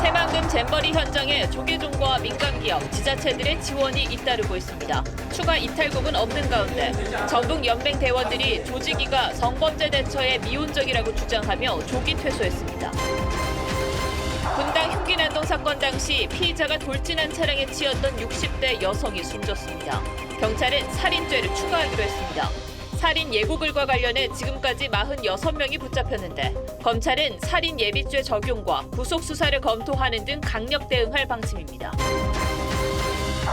새만금 잼버리 현장에 조계종과 민간기업, 지자체들의 지원이 잇따르고 있습니다. 추가 이탈국은 없는 가운데 전북연맹 대원들이 조직위가 성범죄 대처에 미온적이라고 주장하며 조기 퇴소했습니다. 분당 흉기난동 사건 당시 피의자가 돌진한 차량에 치였던 60대 여성이 숨졌습니다. 경찰은 살인죄를 추가하기로 했습니다. 살인 예고글과 관련해 지금까지 46명이 붙잡혔는데 검찰은 살인 예비죄 적용과 구속 수사를 검토하는 등 강력 대응할 방침입니다.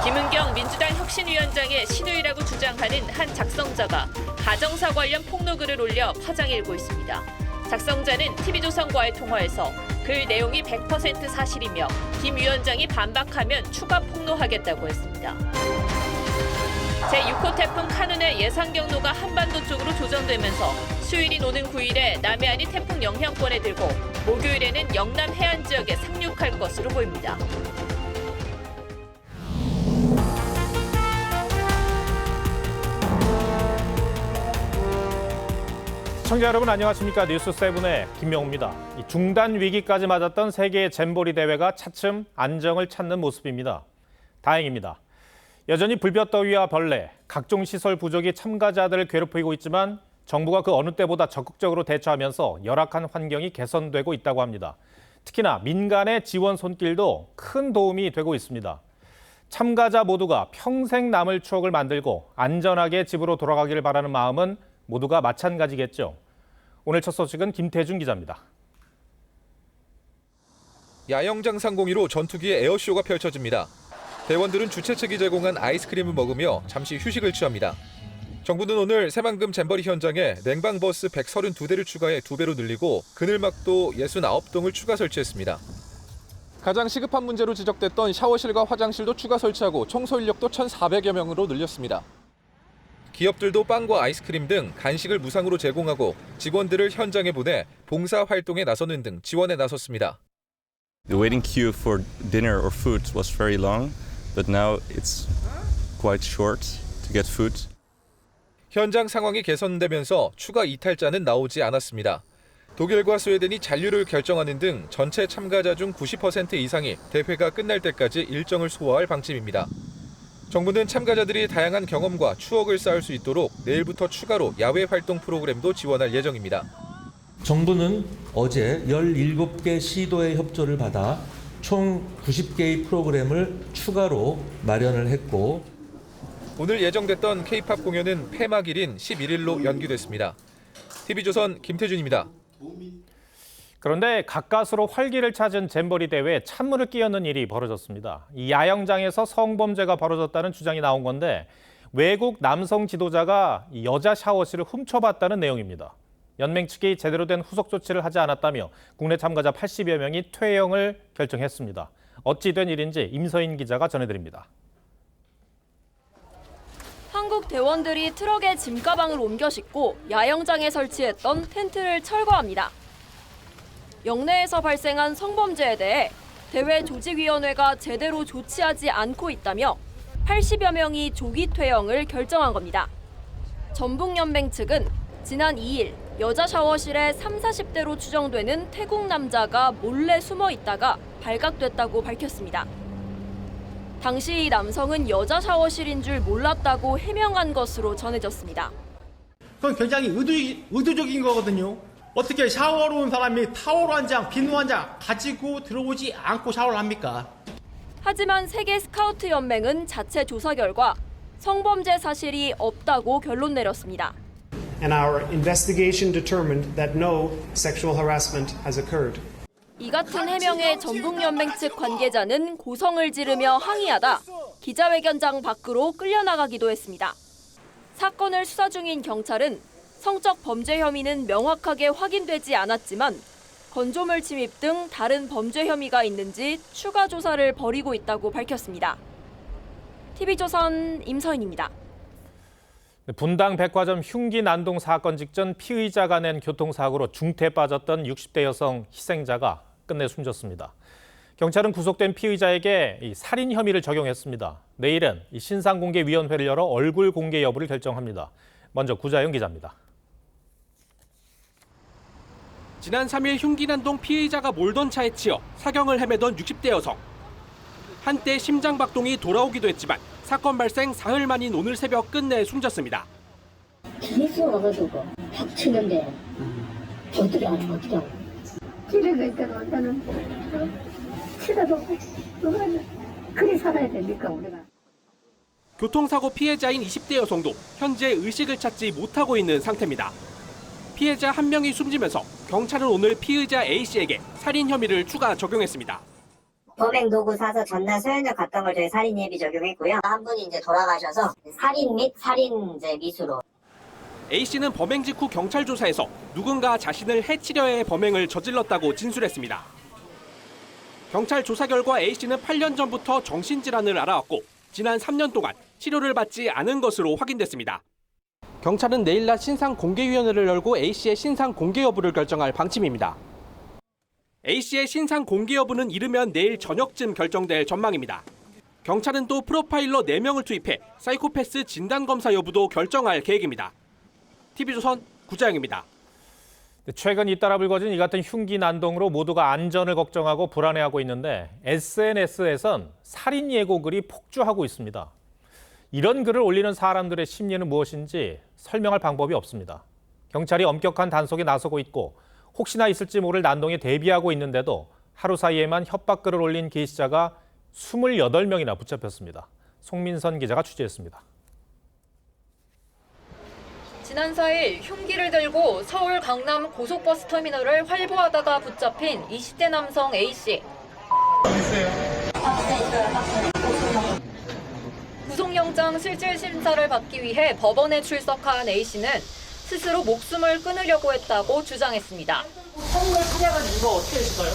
김은경 민주당 혁신위원장의 신우이라고 주장하는 한 작성자가 가정사 관련 폭로글을 올려 파장이 일고 있습니다. 작성자는 TV조선과의 통화에서 글 내용이 100% 사실이며 김 위원장이 반박하면 추가 폭로하겠다고 했습니다. 제6호 태풍 카눈의 예상 경로가 한반도 쪽으로 조정되면서 수요일인 오는 9일에 남해안이 태풍 영향권에 들고 목요일에는 영남 해안 지역에 상륙할 것으로 보입니다. 시청자 여러분 안녕하십니까? 뉴스7의 김명우입니다. 중단 위기까지 맞았던 세계 잼버리 대회가 차츰 안정을 찾는 모습입니다. 다행입니다. 여전히 불볕더위와 벌레, 각종 시설 부족이 참가자들을 괴롭히고 있지만 정부가 그 어느 때보다 적극적으로 대처하면서 열악한 환경이 개선되고 있다고 합니다. 특히나 민간의 지원 손길도 큰 도움이 되고 있습니다. 참가자 모두가 평생 남을 추억을 만들고 안전하게 집으로 돌아가기를 바라는 마음은 모두가 마찬가지겠죠. 오늘 첫 소식은 김태준 기자입니다. 야영장 상공위로 전투기의 에어쇼가 펼쳐집니다. 대원들은 주최 측이 제공한 아이스크림을 먹으며 잠시 휴식을 취합니다. 정부는 오늘 새만금 잼버리 현장에 냉방버스 132대를 추가해 2배로 늘리고 그늘막도 69동을 추가 설치했습니다. 가장 시급한 문제로 지적됐던 샤워실과 화장실도 추가 설치하고 청소 인력도 1,400여 명으로 늘렸습니다. 기업들도 빵과 아이스크림 등 간식을 무상으로 제공하고 직원들을 현장에 보내 봉사 활동에 나서는 등 지원에 나섰습니다. The waiting queue for dinner or food was very long, but now it's quite short to get food. 현장 상황이 개선되면서 추가 이탈자는 나오지 않았습니다. 독일과 스웨덴이 잔류를 결정하는 등 전체 참가자 중 90% 이상이 대회가 끝날 때까지 일정을 소화할 방침입니다. 정부는 참가자들이 다양한 경험과 추억을 쌓을 수 있도록 내일부터 추가로 야외 활동 프로그램도 지원할 예정입니다. 정부는 어제 17개 시도의 협조를 받아 총 90개의 프로그램을 추가로 마련을 했고 오늘 예정됐던 K-팝 공연은 폐막일인 11일로 연기됐습니다. TV조선 김태준입니다. 그런데 가까스로 활기를 찾은 잼버리 대회에 찬물을 끼얹는 일이 벌어졌습니다. 이 야영장에서 성범죄가 벌어졌다는 주장이 나온 건데 외국 남성 지도자가 여자 샤워실을 훔쳐봤다는 내용입니다. 연맹 측이 제대로 된 후속 조치를 하지 않았다며 국내 참가자 80여 명이 퇴영을 결정했습니다. 어찌 된 일인지 임서인 기자가 전해드립니다. 한국 대원들이 트럭에 짐가방을 옮겨 싣고 야영장에 설치했던 텐트를 철거합니다. 영내에서 발생한 성범죄에 대해 대회 조직위원회가 제대로 조치하지 않고 있다며 80여 명이 조기 퇴영을 결정한 겁니다. 전북연맹 측은 지난 2일 여자 샤워실에 30-40대로 추정되는 태국 남자가 몰래 숨어 있다가 발각됐다고 밝혔습니다. 당시 이 남성은 여자 샤워실인 줄 몰랐다고 해명한 것으로 전해졌습니다. 그건 굉장히 의도적인 거거든요. 어떻게 샤워로 온 사람이 타월 한 장, 비누 한 장 가지고 들어오지 않고 샤워를 합니까? 하지만 세계 스카우트 연맹은 자체 조사 결과 성범죄 사실이 없다고 결론 내렸습니다. And our investigation determined that no sexual harassment has occurred. 이 같은 해명에 전북연맹 측 관계자는 고성을 지르며 항의하다 기자회견장 밖으로 끌려나가기도 했습니다. 사건을 수사 중인 경찰은 성적 범죄 혐의는 명확하게 확인되지 않았지만 건조물 침입 등 다른 범죄 혐의가 있는지 추가 조사를 벌이고 있다고 밝혔습니다. TV조선 임서인입니다. 분당 백화점 흉기 난동 사건 직전 피의자가 낸 교통사고로 중태에 빠졌던 60대 여성 희생자가 끝내 숨졌습니다. 경찰은 구속된 피의자에게 살인 혐의를 적용했습니다. 내일은 신상공개위원회를 열어 얼굴 공개 여부를 결정합니다. 먼저 구자영 기자입니다. 지난 3일 흉기난동 피의자가 몰던 차에 치여 사경을 헤매던 60대 여성. 한때 심장박동이 돌아오기도 했지만 사건 발생 사흘 만인 오늘 새벽 끝내 숨졌습니다. 계속 와가지고 닥치는데 어떻게 하냐 어떻게 하냐. 그러니까 나는 치다도 그리 살아야 됩니까 우리가. 교통사고 피해자인 20대 여성도 현재 의식을 찾지 못하고 있는 상태입니다. 피해자 한 명이 숨지면서 경찰은 오늘 피의자 A씨에게 살인 혐의를 추가 적용했습니다. 범행 도구 사서 전날 소현역 갔던 걸 저희 살인 예비 적용했고요. 한 분이 이제 돌아가셔서 살인 및 살인죄 미수로. A씨는 범행 직후 경찰 조사에서 누군가 자신을 해치려 해 범행을 저질렀다고 진술했습니다. 경찰 조사 결과 A씨는 8년 전부터 정신질환을 앓아왔고 지난 3년 동안 치료를 받지 않은 것으로 확인됐습니다. 경찰은 내일 낮 신상공개위원회를 열고 A씨의 신상 공개 여부를 결정할 방침입니다. A씨의 신상 공개 여부는 이르면 내일 저녁쯤 결정될 전망입니다. 경찰은 또 프로파일러 4명을 투입해 사이코패스 진단검사 여부도 결정할 계획입니다. TV조선 구자영입니다. 최근 잇따라 불거진 이 같은 흉기 난동으로 모두가 안전을 걱정하고 불안해하고 있는데 SNS에선 살인 예고글이 폭주하고 있습니다. 이런 글을 올리는 사람들의 심리는 무엇인지 설명할 방법이 없습니다. 경찰이 엄격한 단속에 나서고 있고 혹시나 있을지 모를 난동에 대비하고 있는데도 하루 사이에만 협박글을 올린 게시자가 28명이나 붙잡혔습니다. 송민선 기자가 취재했습니다. 지난 4일 흉기를 들고 서울 강남 고속버스 터미널을 활보하다가 붙잡힌 20대 남성 A씨. 구속영장 실질 심사를 받기 위해 법원에 출석한 A씨는 스스로 목숨을 끊으려고 했다고 주장했습니다. 성을 살해한 이유가 어떻게 되실까요?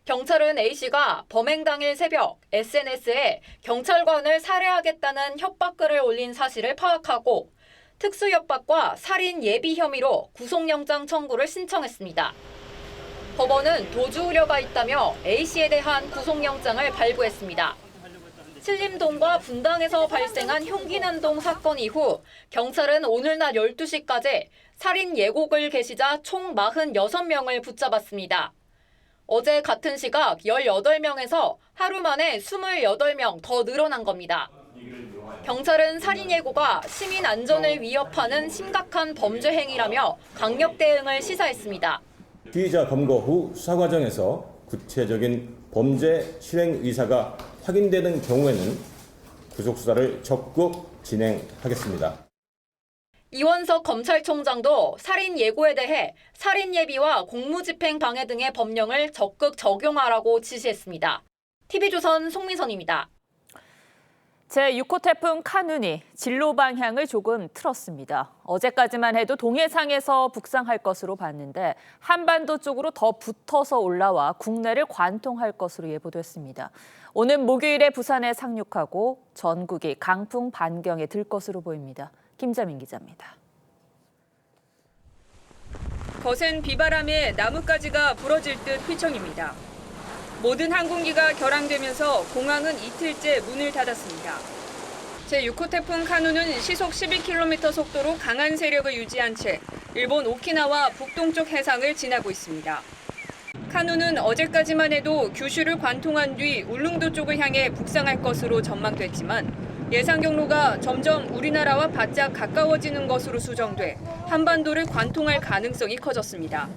경찰은 A씨가 범행 당일 새벽 SNS에 경찰관을 살해하겠다는 협박글을 올린 사실을 파악하고 특수협박과 살인 예비 혐의로 구속영장 청구를 신청했습니다. 법원은 도주 우려가 있다며 A씨에 대한 구속영장을 발부했습니다. 신림동과 분당에서 발생한 흉기 난동 사건 이후 경찰은 오늘 낮 12시까지 살인 예고글 게시자 총 46명을 붙잡았습니다. 어제 같은 시각 18명에서 하루 만에 28명 더 늘어난 겁니다. 경찰은 살인 예고가 시민 안전을 위협하는 심각한 범죄 행위라며 강력 대응을 시사했습니다. 피의자 검거 후 수사 과정에서 구체적인 범죄 실행 의사가 확인되는 경우에는 구속 수사를 적극 진행하겠습니다. 이원석 검찰총장도 살인 예고에 대해 살인 예비와 공무집행 방해 등의 법령을 적극 적용하라고 지시했습니다. TV조선 송민선입니다. 제6호 태풍 카눈이 진로 방향을 조금 틀었습니다. 어제까지만 해도 동해상에서 북상할 것으로 봤는데 한반도 쪽으로 더 붙어서 올라와 국내를 관통할 것으로 예보됐습니다. 오는 목요일에 부산에 상륙하고 전국이 강풍 반경에 들 것으로 보입니다. 김자민 기자입니다. 거센 비바람에 나뭇가지가 부러질 듯 휘청입니다. 모든 항공기가 결항되면서 공항은 이틀째 문을 닫았습니다. 제6호 태풍 카눈은 시속 11km 속도로 강한 세력을 유지한 채 일본 오키나와 북동쪽 해상을 지나고 있습니다. 카눈은 어제까지만 해도 규슈를 관통한 뒤 울릉도 쪽을 향해 북상할 것으로 전망됐지만 예상 경로가 점점 우리나라와 바짝 가까워지는 것으로 수정돼 한반도를 관통할 가능성이 커졌습니다.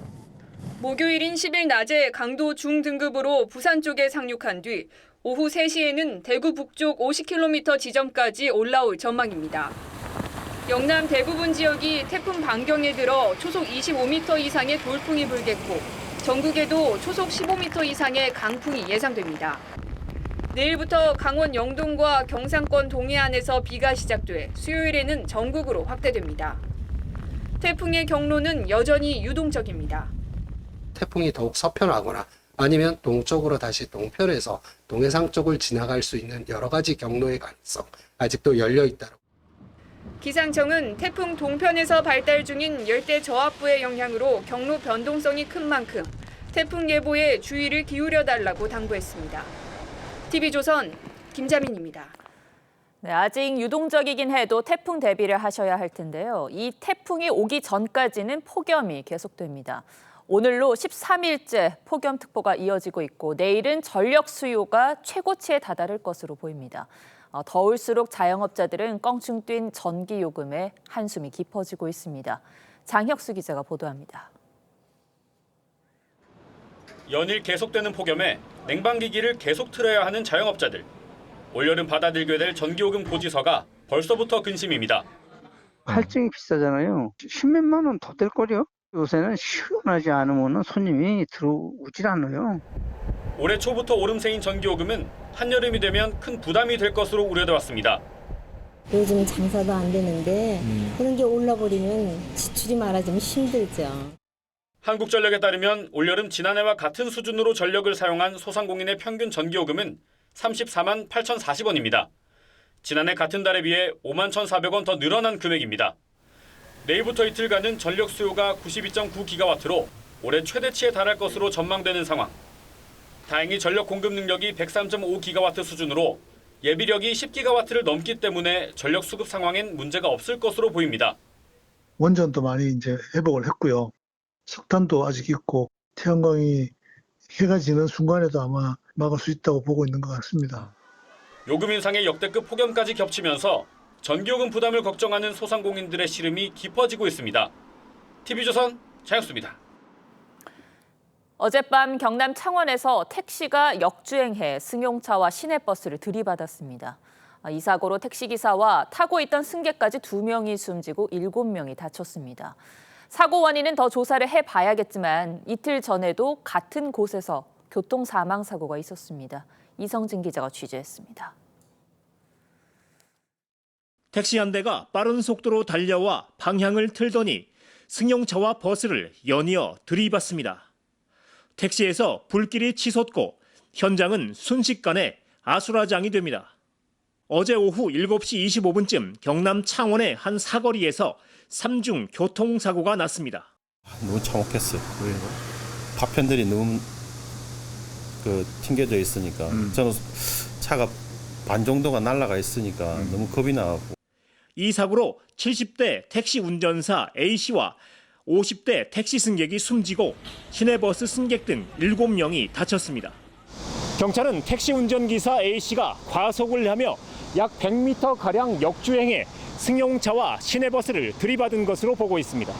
목요일인 10일 낮에 강도 중등급으로 부산 쪽에 상륙한 뒤 오후 3시에는 대구 북쪽 50km 지점까지 올라올 전망입니다. 영남 대부분 지역이 태풍 반경에 들어 초속 25m 이상의 돌풍이 불겠고 전국에도 초속 15m 이상의 강풍이 예상됩니다. 내일부터 강원 영동과 경상권 동해안에서 비가 시작돼 수요일에는 전국으로 확대됩니다. 태풍의 경로는 여전히 유동적입니다. 태풍이 더욱 서편하거나 아니면 동쪽으로 다시 동편해서 동해상 쪽을 지나갈 수 있는 여러 가지 경로의 가능성 아직도 열려 있다. 기상청은 태풍 동편에서 발달 중인 열대 저압부의 영향으로 경로 변동성이 큰 만큼 태풍 예보에 주의를 기울여 달라고 당부했습니다. TV조선 김자민입니다. 네, 아직 유동적이긴 해도 태풍 대비를 하셔야 할 텐데요. 이 태풍이 오기 전까지는 폭염이 계속됩니다. 오늘로 13일째 폭염특보가 이어지고 있고 내일은 전력 수요가 최고치에 다다를 것으로 보입니다. 더울수록 자영업자들은 껑충 뛴 전기요금에 한숨이 깊어지고 있습니다. 장혁수 기자가 보도합니다. 연일 계속되는 폭염에 냉방기기를 계속 틀어야 하는 자영업자들. 올여름 받아들게 될 전기요금 고지서가 벌써부터 근심입니다. 할증이 비싸잖아요. 10몇만 원 더 될 거요. 요새는 시원하지 않으면 손님이 들어오질 않아요. 올해 초부터 오름세인 전기요금은 한여름이 되면 큰 부담이 될 것으로 우려돼 왔습니다. 요즘 장사도 안 되는데 그런 게 올라버리면 지출이 많아지면 힘들죠. 한국전력에 따르면 올여름 지난해와 같은 수준으로 전력을 사용한 소상공인의 평균 전기요금은 34만 8,040원입니다. 지난해 같은 달에 비해 5만 1,400원 더 늘어난 금액입니다. 내일부터 이틀간은 전력 수요가 92.9기가와트로 올해 최대치에 달할 것으로 전망되는 상황. 다행히 전력 공급 능력이 103.5기가와트 수준으로 예비력이 10기가와트를 넘기 때문에 전력 수급 상황엔 문제가 없을 것으로 보입니다. 원전도 많이 이제 회복을 했고요. 석탄도 아직 있고 태양광이 해가 지는 순간에도 아마 막을 수 있다고 보고 있는 것 같습니다. 요금 인상의 역대급 폭염까지 겹치면서 전기요금 부담을 걱정하는 소상공인들의 시름이 깊어지고 있습니다. TV조선 장혁수입니다. 어젯밤 경남 창원에서 택시가 역주행해 승용차와 시내버스를 들이받았습니다. 이 사고로 택시기사와 타고 있던 승객까지 2명이 숨지고 7명이 다쳤습니다. 사고 원인은 더 조사를 해봐야겠지만 이틀 전에도 같은 곳에서 교통사망사고가 있었습니다. 이성진 기자가 취재했습니다. 택시 한 대가 빠른 속도로 달려와 방향을 틀더니 승용차와 버스를 연이어 들이받습니다. 택시에서 불길이 치솟고 현장은 순식간에 아수라장이 됩니다. 어제 오후 7시 25분쯤 경남 창원의 한 사거리에서 3중 교통사고가 났습니다. 너무 참혹했어요. 파편들이 너무 튕겨져 있으니까 저는 차가 반 정도가 날아가 있으니까 너무 겁이 나고. 이 사고로 70대 택시 운전사 A씨와 50대 택시 승객이 숨지고 시내버스 승객 등 7명이 다쳤습니다. 경찰은 택시 운전기사 A씨가 과속을 하며 약 100m가량 역주행해 승용차와 시내버스를 들이받은 것으로 보고 있습니다.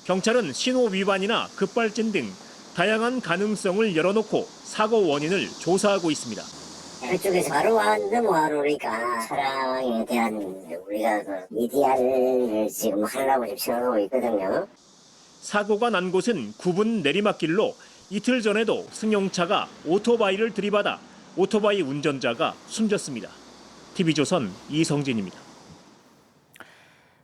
경찰은 신호 위반이나 급발진 등 다양한 가능성을 열어놓고 사고 원인을 조사하고 있습니다. 그쪽에서 바로 왔는데 그러니까 차량에 대한 우리가 EDR을 지금 하려고 지금 생각하고 있거든요. 사고가 난 곳은 구분 내리막길로 이틀 전에도 승용차가 오토바이를 들이받아 오토바이 운전자가 숨졌습니다. TV조선 이성진입니다.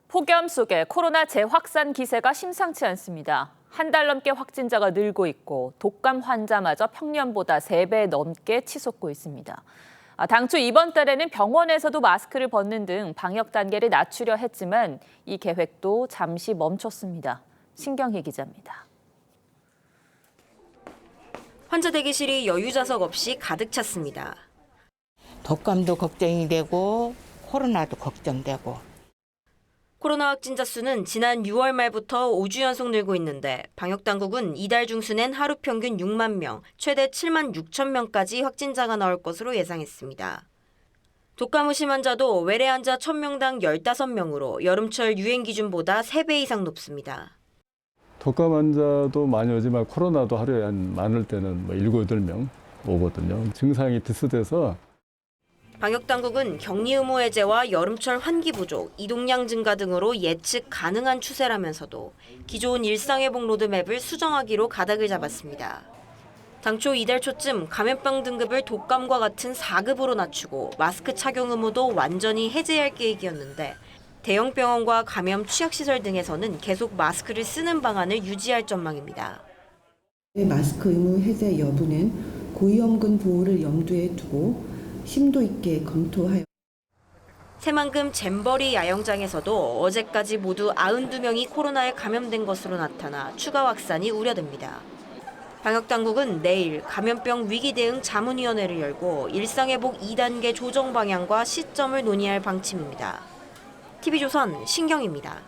폭염 속에 코로나 재확산 기세가 심상치 않습니다. 한 달 넘게 확진자가 늘고 있고 독감 환자마저 평년보다 3배 넘게 치솟고 있습니다. 당초 이번 달에는 병원에서도 마스크를 벗는 등 방역 단계를 낮추려 했지만 이 계획도 잠시 멈췄습니다. 신경희 기자입니다. 환자 대기실이 여유좌석 없이 가득 찼습니다. 독감도 걱정이 되고 코로나도 걱정되고. 코로나 확진자 수는 지난 6월 말부터 5주 연속 늘고 있는데 방역당국은 이달 중순엔 하루 평균 6만 명, 최대 7만 6천 명까지 확진자가 나올 것으로 예상했습니다. 독감 의심 환자도 외래 환자 1000명당 15명으로 여름철 유행 기준보다 3배 이상 높습니다. 독감 환자도 많이 오지만 코로나도 하루에 한 많을 때는 7, 8명 오거든요. 증상이 비슷해서 방역당국은 격리 의무 해제와 여름철 환기 부족, 이동량 증가 등으로 예측 가능한 추세라면서도 기존 일상회복 로드맵을 수정하기로 가닥을 잡았습니다. 당초 이달 초쯤 감염병 등급을 독감과 같은 4급으로 낮추고 마스크 착용 의무도 완전히 해제할 계획이었는데 대형 병원과 감염 취약시설 등에서는 계속 마스크를 쓰는 방안을 유지할 전망입니다. 마스크 의무 해제 여부는 고위험군 보호를 염두에 두고 심도 있게 검토하여. 새만금 잼버리 야영장에서도 어제까지 모두 92명이 코로나에 감염된 것으로 나타나 추가 확산이 우려됩니다. 방역당국은 내일 감염병 위기 대응 자문위원회를 열고 일상회복 2단계 조정 방향과 시점을 논의할 방침입니다. TV조선 신경입니다.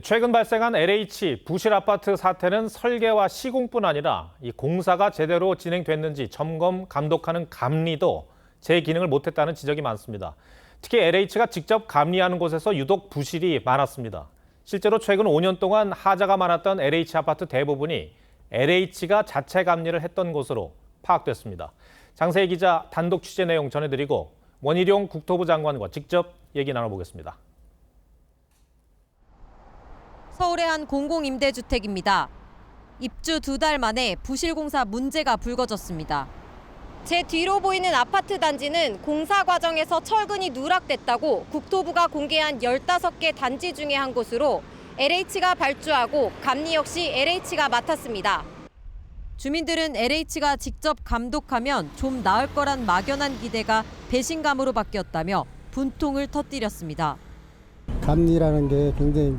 최근 발생한 LH 부실 아파트 사태는 설계와 시공뿐 아니라 이 공사가 제대로 진행됐는지 점검, 감독하는 감리도 제 기능을 못했다는 지적이 많습니다. 특히 LH가 직접 감리하는 곳에서 유독 부실이 많았습니다. 실제로 최근 5년 동안 하자가 많았던 LH 아파트 대부분이 LH가 자체 감리를 했던 것으로 파악됐습니다. 장세희 기자 단독 취재 내용 전해드리고 원희룡 국토부 장관과 직접 얘기 나눠보겠습니다. 서울의 한 공공임대주택입니다. 입주 2달 만에 부실공사 문제가 불거졌습니다. 제 뒤로 보이는 아파트 단지는 공사 과정에서 철근이 누락됐다고 국토부가 공개한 15개 단지 중에 한 곳으로 LH가 발주하고 감리 역시 LH가 맡았습니다. 주민들은 LH가 직접 감독하면 좀 나을 거란 막연한 기대가 배신감으로 바뀌었다며 분통을 터뜨렸습니다. 감리라는 게 굉장히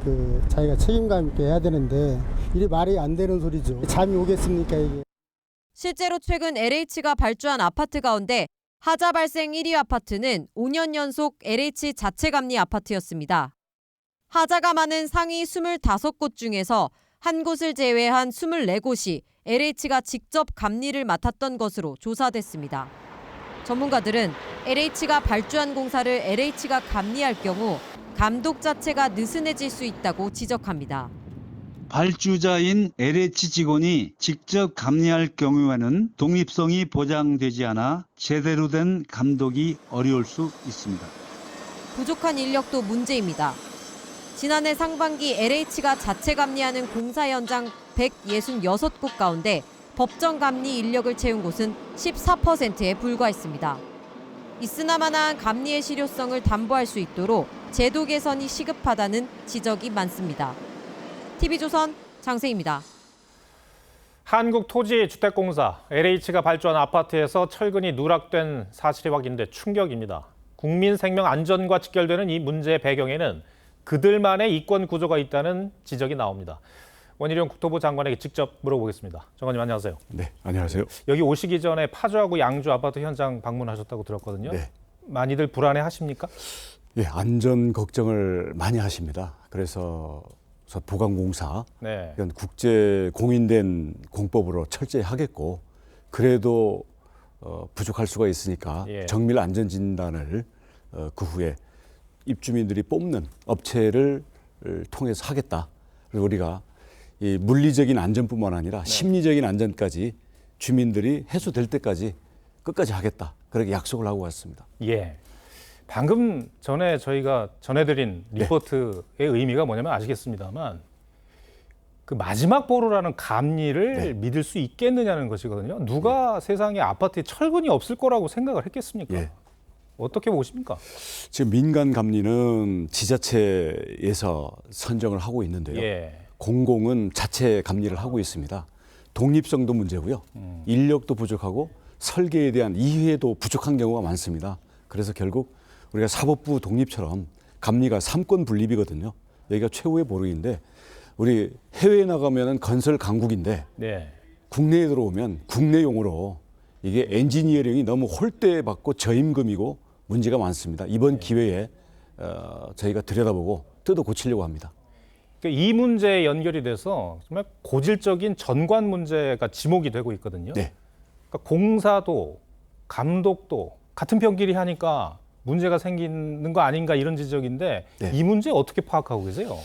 자기가 책임감 있게 해야 되는데 이게 말이 안 되는 소리죠. 잠이 오겠습니까 이게. 실제로 최근 LH가 발주한 아파트 가운데 하자 발생 1위 아파트는 5년 연속 LH 자체 감리 아파트였습니다. 하자가 많은 상위 25곳 중에서 한 곳을 제외한 24곳이 LH가 직접 감리를 맡았던 것으로 조사됐습니다. 전문가들은 LH가 발주한 공사를 LH가 감리할 경우 감독 자체가 느슨해질 수 있다고 지적합니다. 발주자인 LH 직원이 직접 감리할 경우에는 독립성이 보장되지 않아 제대로 된 감독이 어려울 수 있습니다. 부족한 인력도 문제입니다. 지난해 상반기 LH가 자체 감리하는 공사 현장 166곳 가운데 법정 감리 인력을 채운 곳은 14%에 불과했습니다. 있으나마나한 감리의 실효성을 담보할 수 있도록 제도 개선이 시급하다는 지적이 많습니다. TV조선 장세희입니다. 한국토지주택공사 LH가 발주한 아파트에서 철근이 누락된 사실이 확인돼 충격입니다. 국민 생명 안전과 직결되는 이 문제의 배경에는 그들만의 이권 구조가 있다는 지적이 나옵니다. 원희룡 국토부 장관에게 직접 물어보겠습니다. 장관님 안녕하세요. 네, 안녕하세요. 여기 오시기 전에 파주하고 양주 아파트 현장 방문하셨다고 들었거든요. 네. 많이들 불안해하십니까? 예, 안전 걱정을 많이 하십니다. 그래서 보강공사 이런 국제 공인된 공법으로 철저히 하겠고 그래도 부족할 수가 있으니까 정밀 안전 진단을 그 후에 입주민들이 뽑는 업체를 통해서 하겠다. 그리고 우리가 이 물리적인 안전뿐만 아니라 심리적인 안전까지 주민들이 해소될 때까지 끝까지 하겠다. 그렇게 약속을 하고 왔습니다. 예. 방금 전에 저희가 전해드린 리포트의 의미가 뭐냐면 아시겠습니다만 그 마지막 보루라는 감리를 믿을 수 있겠느냐는 것이거든요. 누가 세상에 아파트에 철근이 없을 거라고 생각을 했겠습니까? 어떻게 보십니까? 지금 민간 감리는 지자체에서 선정을 하고 있는데요. 공공은 자체 감리를 하고 있습니다. 독립성도 문제고요. 인력도 부족하고 설계에 대한 이해도 부족한 경우가 많습니다. 그래서 결국 우리가 사법부 독립처럼 감리가 3권 분립이거든요. 여기가 최후의 보루인데 우리 해외에 나가면 건설 강국인데 국내에 들어오면 국내용으로 이게 엔지니어링이 너무 홀대받고 저임금이고 문제가 많습니다. 이번 기회에 저희가 들여다보고 뜯어 고치려고 합니다. 이 문제에 연결이 돼서 정말 고질적인 전관 문제가 지목이 되고 있거든요. 그러니까 공사도 감독도 같은 편끼리 하니까 문제가 생기는 거 아닌가 이런 지적인데 이 문제 어떻게 파악하고 계세요?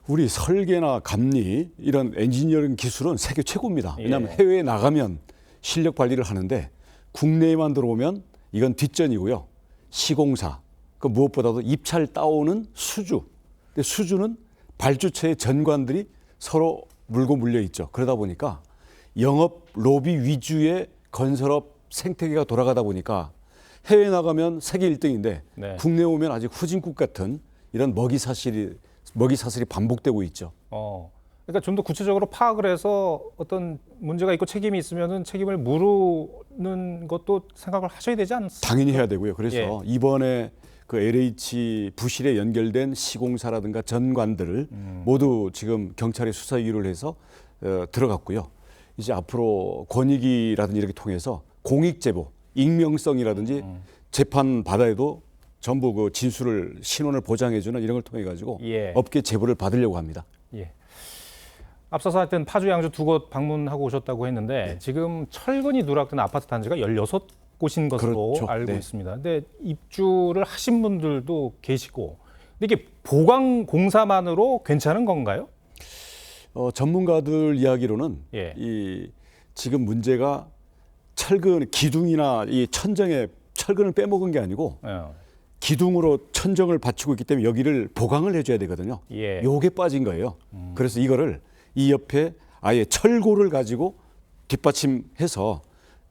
우리 설계나 감리 이런 엔지니어링 기술은 세계 최고입니다. 왜냐하면 해외에 나가면 실력 발휘를 하는데 국내에만 들어오면 이건 뒷전이고요. 시공사, 그 무엇보다도 입찰 따오는 수주. 근데 수주는 발주처의 전관들이 서로 물고 물려 있죠. 그러다 보니까 영업 로비 위주의 건설업 생태계가 돌아가다 보니까 해외 나가면 세계 1등인데 국내 오면 아직 후진국 같은 이런 먹이 사슬이 반복되고 있죠. 그러니까 좀 더 구체적으로 파악을 해서 어떤 문제가 있고 책임이 있으면은 책임을 물는 것도 생각을 하셔야 되지 않습니까? 당연히 해야 되고요. 그래서 이번에 그 LH 부실에 연결된 시공사라든가 전관들을 모두 지금 경찰에 수사 유를 해서 들어갔고요. 이제 앞으로 권익위라든지 이렇게 통해서 공익제보, 익명성이라든지 재판 바다에도 전부 그 진술을 신원을 보장해주는 이런 걸 통해 가지고 업계 제보를 받으려고 합니다. 예. 앞서서 하여튼 파주, 양주 두 곳 방문하고 오셨다고 했는데 지금 철근이 누락된 아파트 단지가 16곳인 것으로 그렇죠. 알고 네. 있습니다. 근데 입주를 하신 분들도 계시고, 근데 이게 보강 공사만으로 괜찮은 건가요? 전문가들 이야기로는 이 지금 문제가 철근 기둥이나 이 천정에 철근을 빼먹은 게 아니고 기둥으로 천정을 받치고 있기 때문에 여기를 보강을 해줘야 되거든요. 요게 빠진 거예요. 그래서 이거를 이 옆에 아예 철골을 가지고 뒷받침해서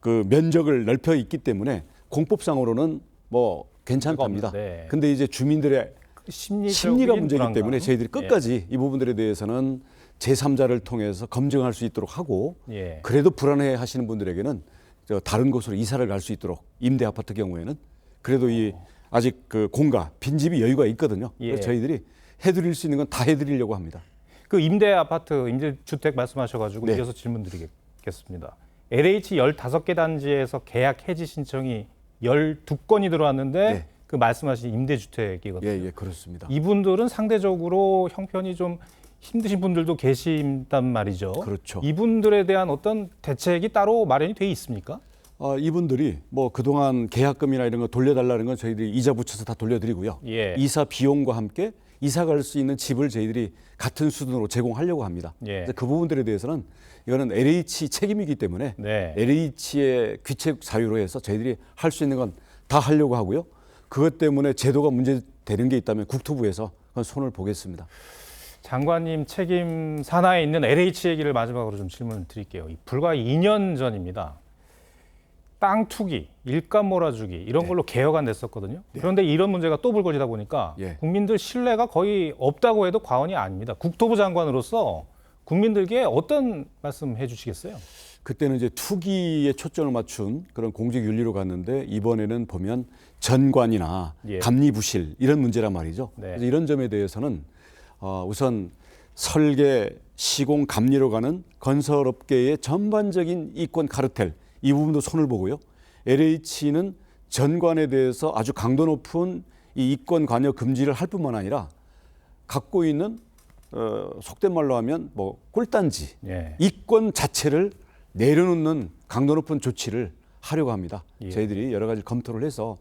그 면적을 넓혀 있기 때문에 공법상으로는 뭐 괜찮답니다. 근데 이제 주민들의 심리가 문제이기 때문에 저희들이 끝까지 이 부분들에 대해서는 제3자를 통해서 검증할 수 있도록 하고 그래도 불안해 하시는 분들에게는 다른 곳으로 이사를 갈 수 있도록 임대 아파트 경우에는 그래도 이 아직 그 공가 빈집이 여유가 있거든요. 그래서 저희들이 해드릴 수 있는 건 다 해드리려고 합니다. 그 임대 아파트, 임대 주택 말씀하셔가지고 이어서 질문드리겠습니다. LH 15개 단지에서 계약 해지 신청이 12건이 들어왔는데 그 말씀하신 임대주택이거든요. 예, 그렇습니다. 이분들은 상대적으로 형편이 좀 힘드신 분들도 계신단 말이죠. 그렇죠. 이분들에 대한 어떤 대책이 따로 마련이 돼 있습니까? 이분들이 뭐 그동안 계약금이나 이런 거 돌려달라는 건 저희들이 이자 붙여서 다 돌려드리고요. 이사 비용과 함께 이사 갈 수 있는 집을 저희들이 같은 수준으로 제공하려고 합니다. 그 부분들에 대해서는 이거는 LH 책임이기 때문에 LH의 귀책 사유로 해서 저희들이 할 수 있는 건 다 하려고 하고요. 그것 때문에 제도가 문제되는 게 있다면 국토부에서 그건 손을 보겠습니다. 장관님 책임 산하에 있는 LH 얘기를 마지막으로 좀 질문을 드릴게요. 불과 2년 전입니다. 땅 투기, 일감 몰아주기 이런 걸로 개혁안 냈었거든요. 그런데 이런 문제가 또 불거지다 보니까 국민들 신뢰가 거의 없다고 해도 과언이 아닙니다. 국토부 장관으로서 국민들께 어떤 말씀 해주시겠어요? 그때는 이제 투기에 초점을 맞춘 그런 공직 윤리로 갔는데 이번에는 보면 전관이나 감리 부실 이런 문제란 말이죠. 그래서 이런 점에 대해서는 우선 설계, 시공, 감리로 가는 건설업계의 전반적인 이권 카르텔 이 부분도 손을 보고요. LH는 전관에 대해서 아주 강도 높은 이 이권 관여 금지를 할 뿐만 아니라 갖고 있는 속된 말로 하면 뭐 꿀단지 이권 자체를 내려놓는 강도 높은 조치를 하려고 합니다. 저희들이 여러 가지 검토를 해서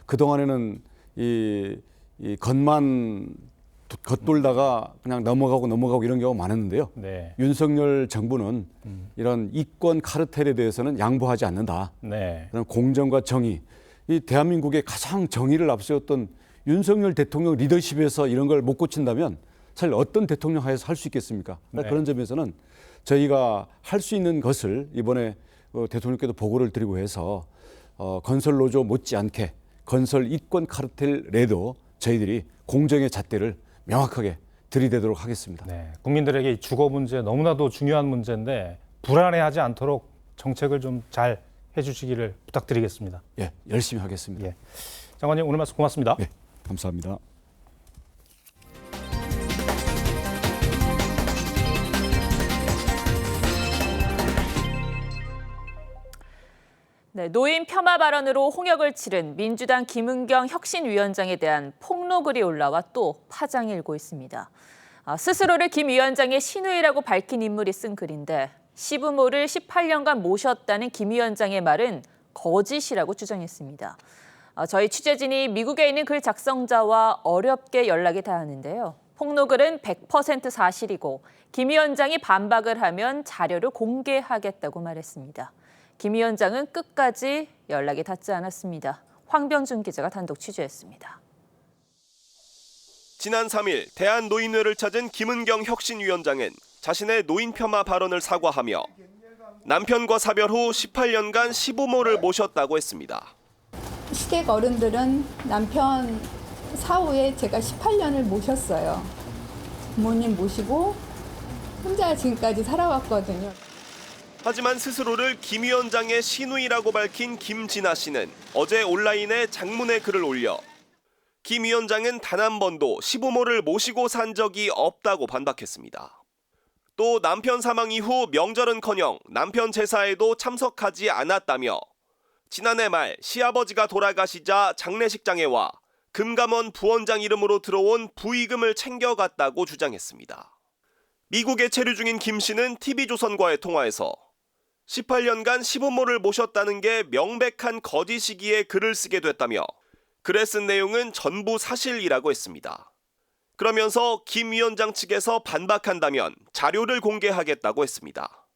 그동안에는 이 겉만 겉돌다가 그냥 넘어가고 이런 경우가 많았는데요. 윤석열 정부는 이런 이권 카르텔에 대해서는 양보하지 않는다. 그런 공정과 정의, 이 대한민국의 가장 정의를 앞세웠던 윤석열 대통령 리더십에서 이런 걸 못 고친다면 사실 어떤 대통령 하에서 할 수 있겠습니까? 그런 점에서는 저희가 할 수 있는 것을 이번에 대통령께도 보고를 드리고 해서 건설 노조 못지않게 건설 이권 카르텔에도 저희들이 공정의 잣대를 명확하게 들이대도록 하겠습니다. 국민들에게 주거 문제 너무나도 중요한 문제인데 불안해하지 않도록 정책을 좀 잘 해주시기를 부탁드리겠습니다. 열심히 하겠습니다. 장관님 오늘 말씀 고맙습니다. 감사합니다. 노인 폄하 발언으로 홍역을 치른 민주당 김은경 혁신위원장에 대한 폭로글이 올라와 또 파장이 일고 있습니다. 스스로를 김 위원장의 시누이라고 밝힌 인물이 쓴 글인데 시부모를 18년간 모셨다는 김 위원장의 말은 거짓이라고 주장했습니다. 저희 취재진이 미국에 있는 글 작성자와 어렵게 연락이 닿았는데요. 폭로글은 100% 사실이고 김 위원장이 반박을 하면 자료를 공개하겠다고 말했습니다. 김 위원장은 끝까지 연락이 닿지 않았습니다. 황병준 기자가 단독 취재했습니다. 지난 3일 대한노인회를 찾은 김은경 혁신위원장은 자신의 노인 폄하 발언을 사과하며 남편과 사별 후 18년간 시부모를 모셨다고 했습니다. 시댁 어른들은 남편 사후에 제가 18년을 모셨어요. 부모님 모시고 혼자 지금까지 살아왔거든요. 하지만 스스로를 김 위원장의 시누이라고 밝힌 김진아 씨는 어제 온라인에 장문의 글을 올려 김 위원장은 단 한 번도 시부모를 모시고 산 적이 없다고 반박했습니다. 또 남편 사망 이후 명절은커녕 남편 제사에도 참석하지 않았다며 지난해 말 시아버지가 돌아가시자 장례식장에 와 금감원 부원장 이름으로 들어온 부의금을 챙겨갔다고 주장했습니다. 미국에 체류 중인 김 씨는 TV조선과의 통화에서 18년간 시부모를 모셨다는 게 명백한 거짓이기에 글을 쓰게 됐다며 글에 쓴 내용은 전부 사실이라고 했습니다. 그러면서 김 위원장 측에서 반박한다면 자료를 공개하겠다고 했습니다.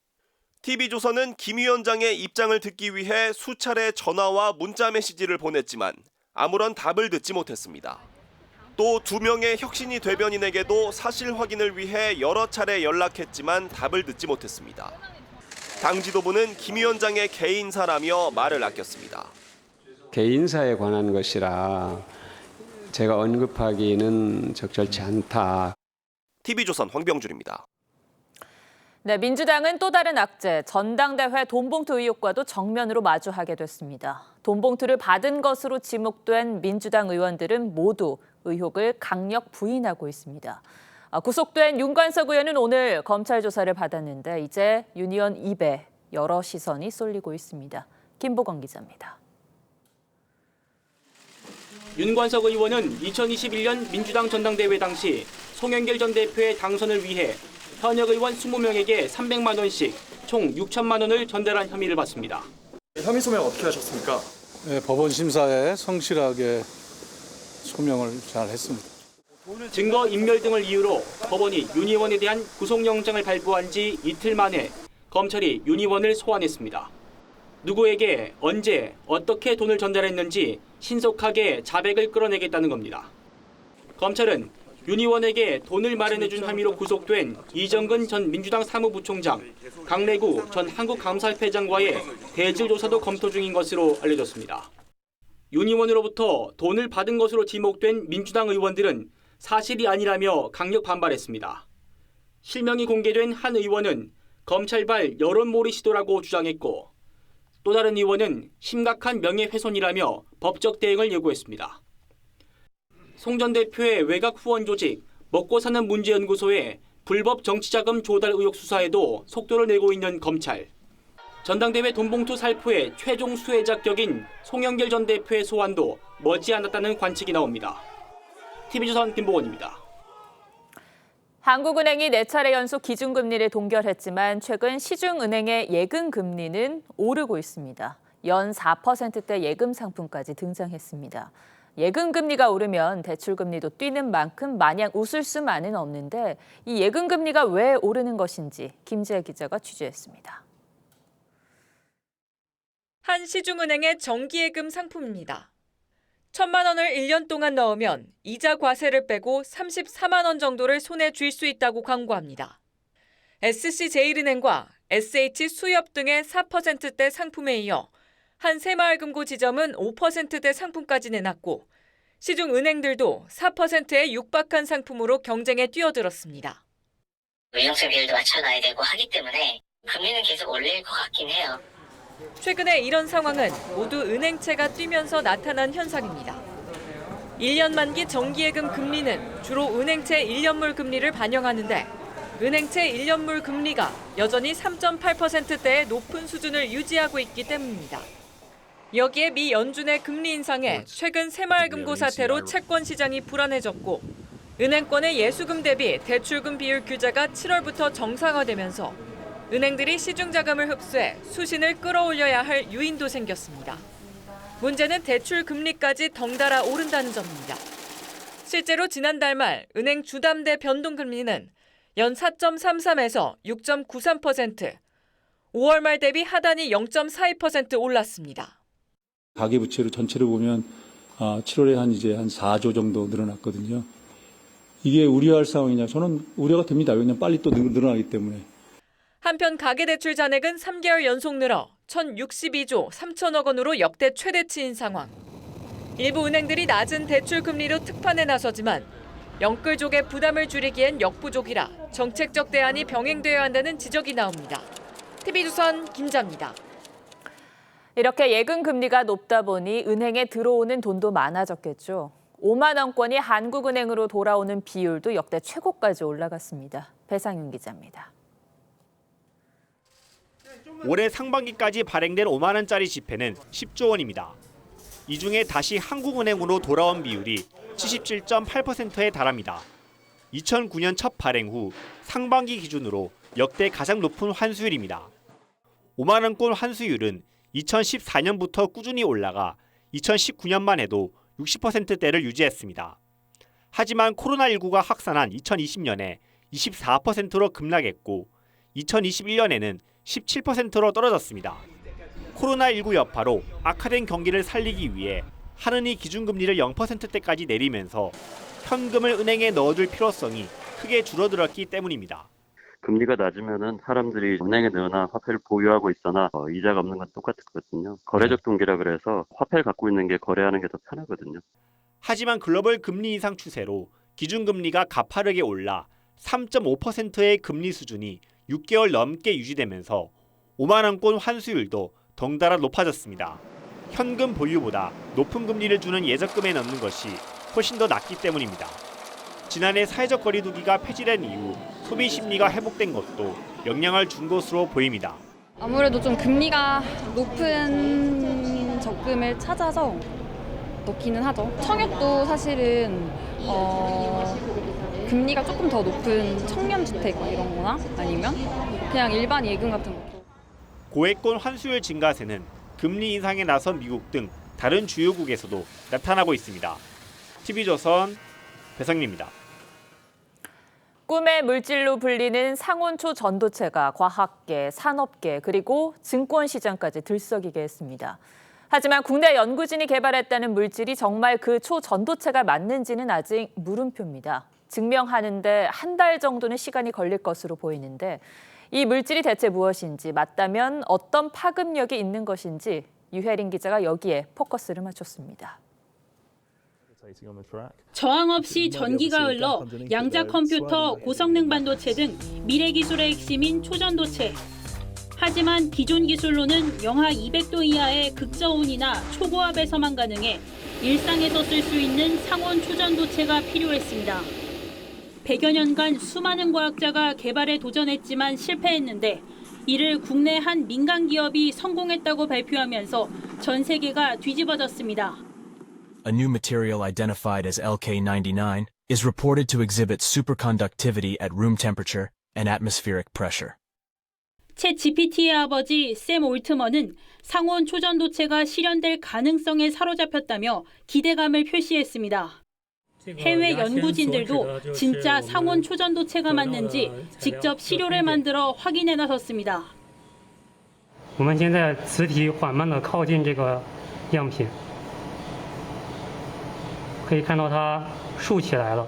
TV조선은 김 위원장의 입장을 듣기 위해 수차례 전화와 문자 메시지를 보냈지만 아무런 답을 듣지 못했습니다. 또 2명의 혁신위 대변인에게도 사실 확인을 위해 여러 차례 연락했지만 답을 듣지 못했습니다. 당 지도부는 김 위원장의 개인사라며 말을 아꼈습니다. 개인사에 관한 것이라 제가 언급하기는 적절치 않다. TV조선 황병준입니다. 네, 민주당은 또 다른 악재, 전당대회 돈봉투 의혹과도 정면으로 마주하게 됐습니다. 돈봉투를 받은 것으로 지목된 민주당 의원들은 모두 의혹을 강력 부인하고 있습니다. 구속된 윤관석 의원은 오늘 검찰 조사를 받았는데 이제 윤 의원 입에 여러 시선이 쏠리고 있습니다. 김보건 기자입니다. 윤관석 의원은 2021년 민주당 전당대회 당시 송영길 전 대표의 당선을 위해 현역 의원 20명에게 300만 원씩 총 6천만 원을 전달한 혐의를 받습니다. 혐의 소명 어떻게 하셨습니까? 네, 법원 심사에 성실하게 소명을 잘 했습니다. 증거 인멸 등을 이유로 법원이 윤 의원에 대한 구속영장을 발부한 지 이틀 만에 검찰이 윤 의원을 소환했습니다. 누구에게 언제 어떻게 돈을 전달했는지 신속하게 자백을 끌어내겠다는 겁니다. 검찰은 윤 의원에게 돈을 마련해준 혐의로 구속된 이정근 전 민주당 사무부총장, 강래구 전 한국감사협회장과의 대질 조사도 검토 중인 것으로 알려졌습니다. 윤 의원으로부터 돈을 받은 것으로 지목된 민주당 의원들은 사실이 아니라며 강력 반발했습니다. 실명이 공개된 한 의원은 검찰발 여론몰이 시도라고 주장했고 또 다른 의원은 심각한 명예훼손이라며 법적 대응을 요구했습니다. 송 전 대표의 외곽 후원 조직 먹고사는 문제연구소의 불법 정치자금 조달 의혹 수사에도 속도를 내고 있는 검찰. 전당대회 돈봉투 살포의 최종 수혜자 격인 송영길 전 대표의 소환도 머지않았다는 관측이 나옵니다. TV조선 김보건입니다. 한국은행이 4차례 연속 기준금리를 동결했지만 최근 시중은행의 예금금리는 오르고 있습니다. 연 4%대 예금 상품까지 등장했습니다. 예금금리가 오르면 대출금리도 뛰는 만큼 마냥 웃을 수만은 없는데 이 예금금리가 왜 오르는 것인지 김지혜 기자가 취재했습니다. 한 시중은행의 정기예금 상품입니다. 1,000만 원을 1년 동안 넣으면 이자 과세를 빼고 34만 원 정도를 손에 쥘 수 있다고 광고합니다. SC제일은행과 SH수협 등의 4%대 상품에 이어 한 새마을금고 지점은 5%대 상품까지 내놨고 시중 은행들도 4%에 육박한 상품으로 경쟁에 뛰어들었습니다. 유동성 비율도 맞춰놔야 되고 하기 때문에 금리는 계속 올릴 것 같긴 해요. 최근에 이런 상황은 모두 은행채가 뛰면서 나타난 현상입니다. 1년 만기 정기예금 금리는 주로 은행채 1년물 금리를 반영하는데 은행채 1년물 금리가 여전히 3.8%대의 높은 수준을 유지하고 있기 때문입니다. 여기에 미 연준의 금리 인상에 최근 새마을금고 사태로 채권 시장이 불안해졌고 은행권의 예수금 대비 대출금 비율 규제가 7월부터 정상화되면서 은행들이 시중 자금을 흡수해 수신을 끌어올려야 할 유인도 생겼습니다. 문제는 대출 금리까지 덩달아 오른다는 점입니다. 실제로 지난달 말 은행 주담대 변동금리는 연 4.33에서 6.93%, 5월 말 대비 하단이 0.42% 올랐습니다. 가계부채로 전체를 보면 7월에 한 4조 정도 늘어났거든요. 이게 우려할 상황이냐? 저는 우려가 됩니다. 왜냐하면 빨리 또 늘어나기 때문에. 한편 가계대출 잔액은 3개월 연속 늘어 1,062조 3천억 원으로 역대 최대치인 상황. 일부 은행들이 낮은 대출 금리로 특판에 나서지만 영끌족의 부담을 줄이기엔 역부족이라 정책적 대안이 병행되어야 한다는 지적이 나옵니다. TV조선 김자입니다. 이렇게 예금 금리가 높다 보니 은행에 들어오는 돈도 많아졌겠죠. 5만 원권이 한국은행으로 돌아오는 비율도 역대 최고까지 올라갔습니다. 배상윤 기자입니다. 올해 상반기까지 발행된 5만 원짜리 지폐는 10조 원입니다. 이 중에 다시 한국은행으로 돌아온 비율이 77.8%에 달합니다. 2009년 첫 발행 후 상반기 기준으로 역대 가장 높은 환수율입니다. 5만 원권 환수율은 2014년부터 꾸준히 올라가 2019년만 해도 60%대를 유지했습니다. 하지만 코로나19가 확산한 2020년에 24%로 급락했고 2021년에는 17%로 떨어졌습니다. 코로나19 여파로 악화된 경기를 살리기 위해 한은이 기준금리를 0%대까지 내리면서 현금을 은행에 넣어둘 필요성이 크게 줄어들었기 때문입니다. 금리가 낮으면은 사람들이 은행에 넣거나 화폐를 보유하고 있거나 이자가 없는 건 똑같거든요. 거래적 동기라 그래서 화폐를 갖고 있는 게 거래하는 게 더 편하거든요. 하지만 글로벌 금리 인상 추세로 기준금리가 가파르게 올라 3.5%의 금리 수준이 6개월 넘게 유지되면서 5만 원권 환수율도 덩달아 높아졌습니다. 현금 보유보다 높은 금리를 주는 예적금에 넣는 것이 훨씬 더 낫기 때문입니다. 지난해 사회적 거리두기가 폐지된 이후 소비 심리가 회복된 것도 영향을 준 것으로 보입니다. 아무래도 좀 금리가 높은 적금을 찾아서 넣기는 하죠. 청약도 사실은 금리가 조금 더 높은 청년주택 이런 거나 아니면 그냥 일반 예금 같은 것도. 고액권 환수율 증가세는 금리 인상에 나선 미국 등 다른 주요국에서도 나타나고 있습니다. TV조선 배성민입니다. 꿈의 물질로 불리는 상온초 전도체가 과학계, 산업계 그리고 증권시장까지 들썩이게 했습니다. 하지만 국내 연구진이 개발했다는 물질이 정말 그 초전도체가 맞는지는 아직 물음표입니다. 증명하는데 한 달 정도는 시간이 걸릴 것으로 보이는데 이 물질이 대체 무엇인지, 맞다면 어떤 파급력이 있는 것인지 유혜린 기자가 여기에 포커스를 맞췄습니다. 저항 없이 전기가 흘러 양자 컴퓨터, 고성능 반도체 등 미래 기술의 핵심인 초전도체. 하지만 기존 기술로는 영하 200도 이하의 극저온이나 초고압에서만 가능해 일상에서 쓸 수 있는 상온 초전도체가 필요했습니다. 100여 년간 수많은 과학자가 개발에 도전했지만 실패했는데 이를 국내 한 민간 기업이 성공했다고 발표하면서 전 세계가 뒤집어졌습니다. A new material identified as LK99 is reported to exhibit superconductivity at room temperature and atmospheric pressure. 챗 GPT의 아버지 샘 올트먼은 상온 초전도체가 실현될 가능성에 사로잡혔다며 기대감을 표시했습니다. 해외 연구진들도 진짜 상온 초전도체가 맞는지 직접 시료를 만들어 확인해 나섰습니다. 我们现在磁体缓慢地靠近这个样品，可以看到它竖起来了。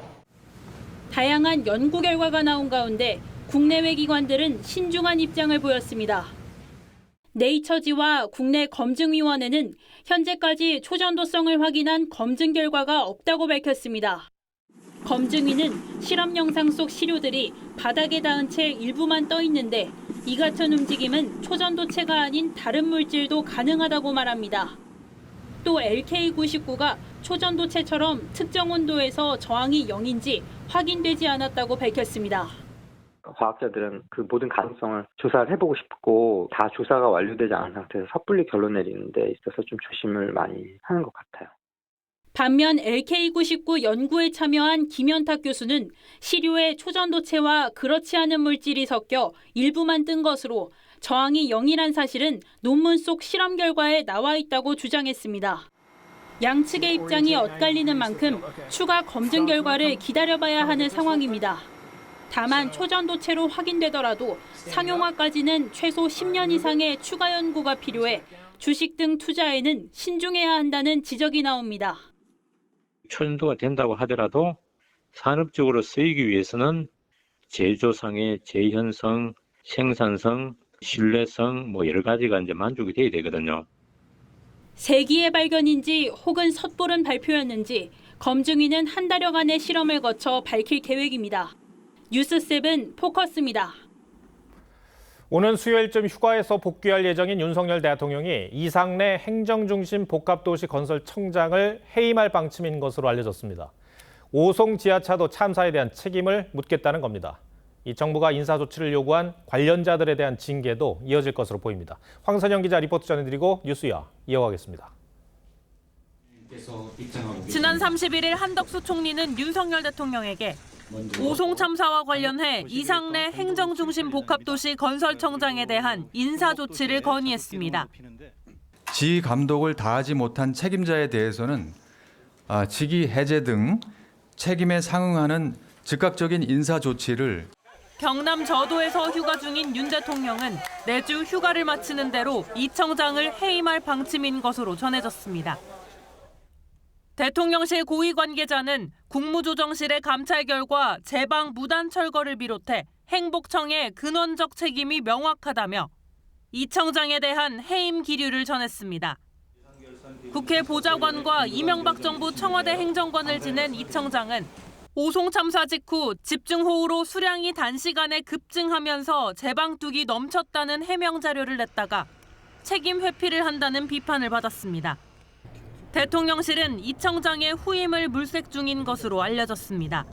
다양한 연구 결과가 나온 가운데 국내외 기관들은 신중한 입장을 보였습니다. 네이처지와 국내 검증위원회는 현재까지 초전도성을 확인한 검증 결과가 없다고 밝혔습니다. 검증위는 실험 영상 속 시료들이 바닥에 닿은 채 일부만 떠 있는데 이 같은 움직임은 초전도체가 아닌 다른 물질도 가능하다고 말합니다. 또 LK99가 초전도체처럼 특정 온도에서 저항이 0인지 확인되지 않았다고 밝혔습니다. 과학자들은 그 모든 가능성을 조사를 해보고 싶고 다 조사가 완료되지 않은 상태에서 섣불리 결론 내리는 데 있어서 좀 조심을 많이 하는 것 같아요. 반면 LK99 연구에 참여한 김현탁 교수는 시료에 초전도체와 그렇지 않은 물질이 섞여 일부만 뜬 것으로 저항이 0이란 사실은 논문 속 실험 결과에 나와 있다고 주장했습니다. 양측의 입장이 엇갈리는 만큼 추가 검증 결과를 기다려봐야 하는 상황입니다. 다만 초전도체로 확인되더라도 상용화까지는 최소 10년 이상의 추가 연구가 필요해 주식 등 투자에는 신중해야 한다는 지적이 나옵니다. 초전도가 된다고 하더라도 산업적으로 쓰이기 위해서는 제조상의 재현성, 생산성, 신뢰성 여러 가지가 이제 만족이 돼야 되거든요. 세기의 발견인지 혹은 섣부른 발표였는지 검증위는 한 달여간의 실험을 거쳐 밝힐 계획입니다. 뉴스7 포커스입니다. 오는 수요일쯤 휴가에서 복귀할 예정인 윤석열 대통령이 이상래 행정중심 복합도시 건설청장을 해임할 방침인 것으로 알려졌습니다. 오송 지하차도 참사에 대한 책임을 묻겠다는 겁니다. 이 정부가 인사 조치를 요구한 관련자들에 대한 징계도 이어질 것으로 보입니다. 황선영 기자 리포트 전해드리고 뉴스야 이어가겠습니다. 지난 31일 한덕수 총리는 윤석열 대통령에게 오송 참사와 관련해 이상래 행정중심 복합도시 건설청장에 대한 인사 조치를 건의했습니다. 지휘 감독을 다하지 못한 책임자에 대해서는 직위 해제 등 책임에 상응하는 즉각적인 인사 조치를 경남 저도에서 휴가 중인 윤 대통령은 내주 휴가를 마치는 대로 이 청장을 해임할 방침인 것으로 전해졌습니다. 대통령실 고위 관계자는 국무조정실의 감찰 결과 제방 무단 철거를 비롯해 행복청의 근원적 책임이 명확하다며 이 청장에 대한 해임 기류를 전했습니다. 국회 보좌관과 이명박 정부 청와대 행정관을 지낸 이 청장은 오송 참사 직후 집중호우로 수량이 단시간에 급증하면서 제방뚝이 넘쳤다는 해명 자료를 냈다가 책임 회피를 한다는 비판을 받았습니다. 대통령실은 이 청장의 후임을 물색 중인 것으로 알려졌습니다.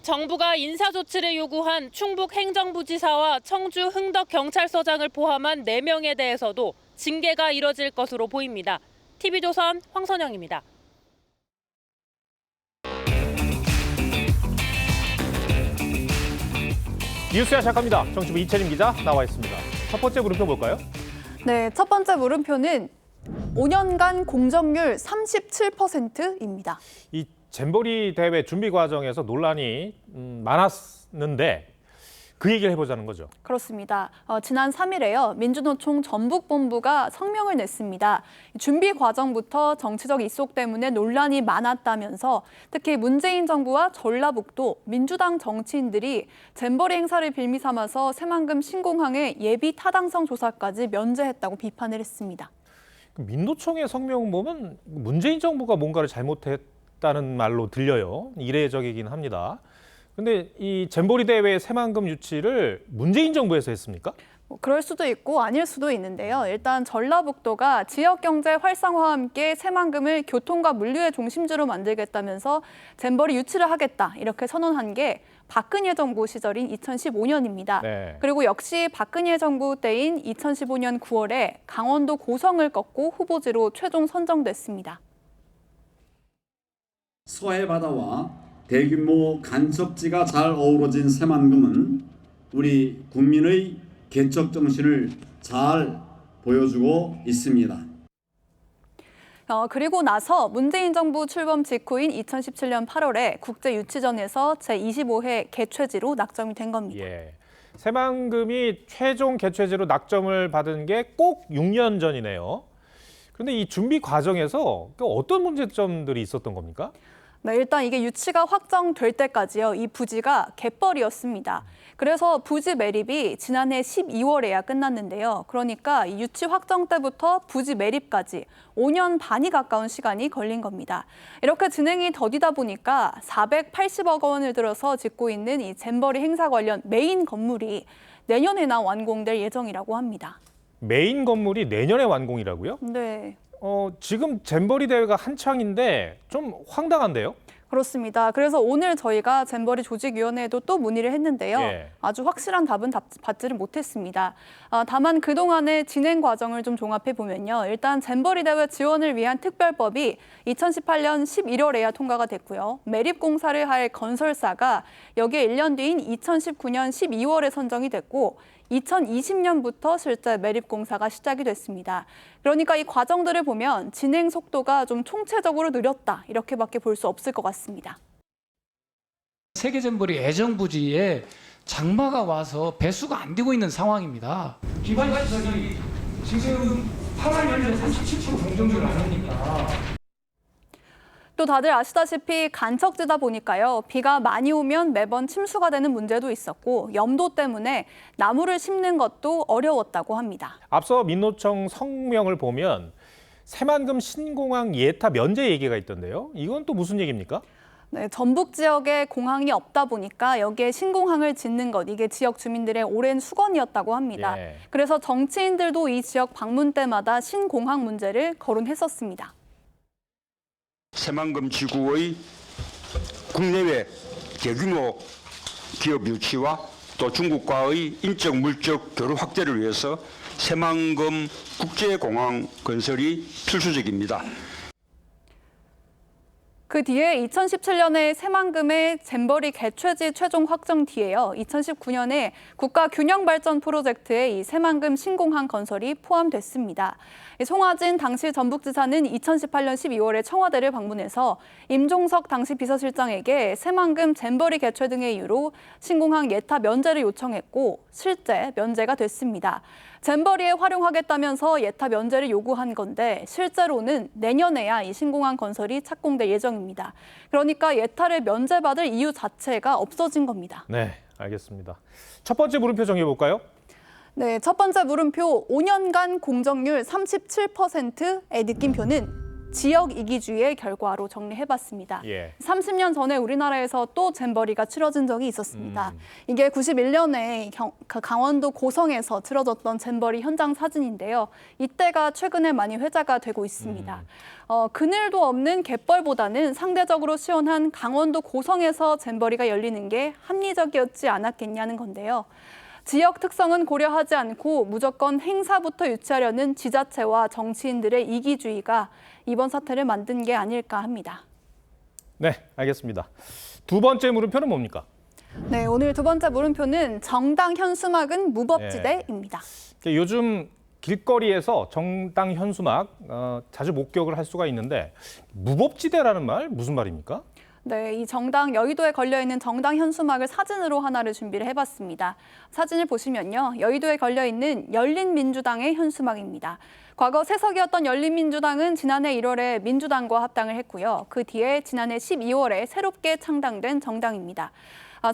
정부가 인사 조치를 요구한 충북 행정부지사와 청주 흥덕경찰서장을 포함한 4명에 대해서도 징계가 이뤄질 것으로 보입니다. TV조선 황선영입니다. 뉴스야 시작합니다. 정치부 이채림 기자 나와 있습니다. 첫 번째 물음표 볼까요? 네, 첫 번째 물음표는 5년간 공정률 37%입니다. 이 잼버리 대회 준비 과정에서 논란이 많았는데 그 얘기를 해보자는 거죠. 그렇습니다. 지난 3일에요. 민주노총 전북본부가 성명을 냈습니다. 준비 과정부터 정치적 입속 때문에 논란이 많았다면서 특히 문재인 정부와 전라북도 민주당 정치인들이 잼버리 행사를 빌미 삼아서 새만금 신공항의 예비 타당성 조사까지 면제했다고 비판을 했습니다. 민노총의 성명 보면 문재인 정부가 뭔가를 잘못했다는 말로 들려요. 이례적이긴 합니다. 근데 이 잼버리 대회 새만금 유치를 문재인 정부에서 했습니까? 그럴 수도 있고 아닐 수도 있는데요. 일단 전라북도가 지역경제 활성화와 함께 새만금을 교통과 물류의 중심지로 만들겠다면서 잼버리 유치를 하겠다 이렇게 선언한 게 박근혜 정부 시절인 2015년입니다. 네. 그리고 역시 박근혜 정부 때인 2015년 9월에 강원도 고성을 꺾고 후보지로 최종 선정됐습니다. 서해 바다와 대규모 간섭지가 잘 어우러진 새만금은 우리 국민의 개척 정신을 잘 보여주고 있습니다. 그리고 나서 문재인 정부 출범 직후인 2017년 8월에 국제유치전에서 제25회 개최지로 낙점이 된 겁니다. 예. 새만금이 최종 개최지로 낙점을 받은 게 꼭 6년 전이네요. 그런데 이 준비 과정에서 어떤 문제점들이 있었던 겁니까? 네, 일단 이게 유치가 확정될 때까지요. 이 부지가 갯벌이었습니다. 그래서 부지 매립이 지난해 12월에야 끝났는데요. 그러니까 이 유치 확정 때부터 부지 매립까지 5년 반이 가까운 시간이 걸린 겁니다. 이렇게 진행이 더디다 보니까 480억 원을 들어서 짓고 있는 이 잼버리 행사 관련 메인 건물이 내년에나 완공될 예정이라고 합니다. 메인 건물이 내년에 완공이라고요? 네. 지금 잼버리 대회가 한창인데 좀 황당한데요? 그렇습니다. 그래서 오늘 저희가 잼버리 조직위원회에도 또 문의를 했는데요. 예. 아주 확실한 답은 받지를 못했습니다. 다만 그동안의 진행 과정을 좀 종합해 보면요. 일단 잼버리 대회 지원을 위한 특별법이 2018년 11월에야 통과가 됐고요. 매립 공사를 할 건설사가 여기에 1년 뒤인 2019년 12월에 선정이 됐고 2020년부터 실제 매립 공사가 시작이 됐습니다. 그러니까 이 과정들을 보면 진행 속도가 좀 총체적으로 느렸다 이렇게밖에 볼 수 없을 것 같습니다. 세계 잼버리 애정 부지에 장마가 와서 배수가 안 되고 있는 상황입니다. 기반 시설이 지금 8월 연례 37% 공정률을 안 하니까. 또 다들 아시다시피 간척지다 보니까요. 비가 많이 오면 매번 침수가 되는 문제도 있었고 염도 때문에 나무를 심는 것도 어려웠다고 합니다. 앞서 민노총 성명을 보면 새만금 신공항 예타 면제 얘기가 있던데요. 이건 또 무슨 얘기입니까? 네, 전북 지역에 공항이 없다 보니까 여기에 신공항을 짓는 것, 이게 지역 주민들의 오랜 수건이었다고 합니다. 예. 그래서 정치인들도 이 지역 방문 때마다 신공항 문제를 거론했었습니다. 새만금 지구의 국내외 대규모 기업 유치와 또 중국과의 인적 물적 교류 확대를 위해서 새만금 국제공항 건설이 필수적입니다. 그 뒤에 2017년에 새만금의 잼버리 개최지 최종 확정 뒤에요. 2019년에 국가균형발전 프로젝트에 이 새만금 신공항 건설이 포함됐습니다. 송하진 당시 전북지사는 2018년 12월에 청와대를 방문해서 임종석 당시 비서실장에게 새만금 잼버리 개최 등의 이유로 신공항 예타 면제를 요청했고 실제 면제가 됐습니다. 잼버리에 활용하겠다면서 예타 면제를 요구한 건데 실제로는 내년에야 이 신공항 건설이 착공될 예정입니다. 그러니까 예타를 면제받을 이유 자체가 없어진 겁니다. 네, 알겠습니다. 첫 번째 물음표 정해볼까요? 네, 첫 번째 물음표 5년간 공정률 37%의 느낌표는 지역 이기주의의 결과로 정리해봤습니다. 30년 전에 우리나라에서 또 잼버리가 치러진 적이 있었습니다. 이게 91년에 강원도 고성에서 치러졌던 잼버리 현장 사진인데요. 이때가 최근에 많이 회자가 되고 있습니다. 그늘도 없는 갯벌보다는 상대적으로 시원한 강원도 고성에서 잼버리가 열리는 게 합리적이었지 않았겠냐는 건데요. 지역 특성은 고려하지 않고 무조건 행사부터 유치하려는 지자체와 정치인들의 이기주의가 이번 사태를 만든 게 아닐까 합니다. 네, 알겠습니다. 두 번째 물음표는 뭡니까? 네, 오늘 두 번째 물음표는 정당 현수막은 무법지대입니다. 요즘 길거리에서 정당 현수막 자주 목격을 할 수가 있는데 무법지대라는 말 무슨 말입니까? 네, 이 정당 여의도에 걸려있는 정당 현수막을 사진으로 하나를 준비를 해봤습니다. 사진을 보시면요. 여의도에 걸려있는 열린민주당의 현수막입니다. 과거 세석이었던 열린민주당은 지난해 1월에 민주당과 합당을 했고요. 그 뒤에 지난해 12월에 새롭게 창당된 정당입니다.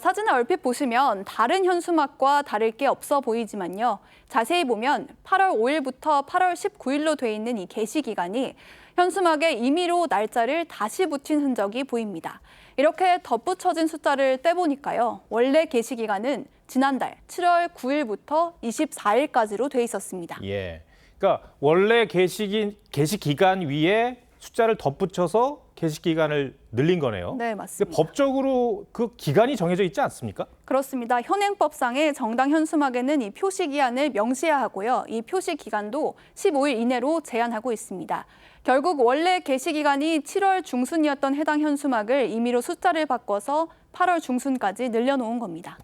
사진을 얼핏 보시면 다른 현수막과 다를 게 없어 보이지만요. 자세히 보면 8월 5일부터 8월 19일로 돼 있는 이 게시 기간이 현수막에 임의로 날짜를 다시 붙인 흔적이 보입니다. 이렇게 덧붙여진 숫자를 떼보니까요. 원래 게시 기간은 지난달 7월 9일부터 24일까지로 돼 있었습니다. 예, 그러니까 원래 게시 기간 위에 숫자를 덧붙여서 게시 기간을 늘린 거네요. 네, 맞습니다. 근데 법적으로 그 기간이 정해져 있지 않습니까? 그렇습니다. 현행법상의 정당 현수막에는 이 표시 기한을 명시해야 하고요. 이 표시 기간도 15일 이내로 제한하고 있습니다. 결국 원래 게시 기간이 7월 중순이었던 해당 현수막을 임의로 숫자를 바꿔서 8월 중순까지 늘려놓은 겁니다.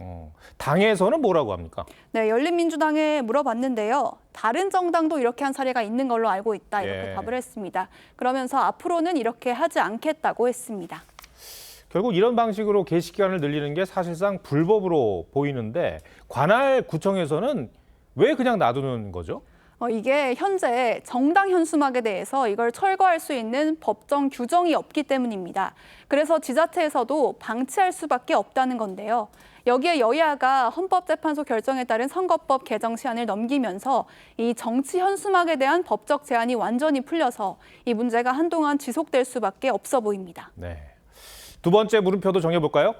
당에서는 뭐라고 합니까? 네, 열린민주당에 물어봤는데요. 다른 정당도 이렇게 한 사례가 있는 걸로 알고 있다 이렇게 답을 했습니다. 그러면서 앞으로는 이렇게 하지 않겠다고 했습니다. 결국 이런 방식으로 게시 기간을 늘리는 게 사실상 불법으로 보이는데 관할 구청에서는 왜 그냥 놔두는 거죠? 이게 현재 정당 현수막에 대해서 이걸 철거할 수 있는 법정 규정이 없기 때문입니다. 그래서 지자체에서도 방치할 수밖에 없다는 건데요. 여기에 여야가 헌법재판소 결정에 따른 선거법 개정 시한을 넘기면서 이 정치 현수막에 대한 법적 제한이 완전히 풀려서 이 문제가 한동안 지속될 수밖에 없어 보입니다. 네. 두 번째 물음표도 정해볼까요?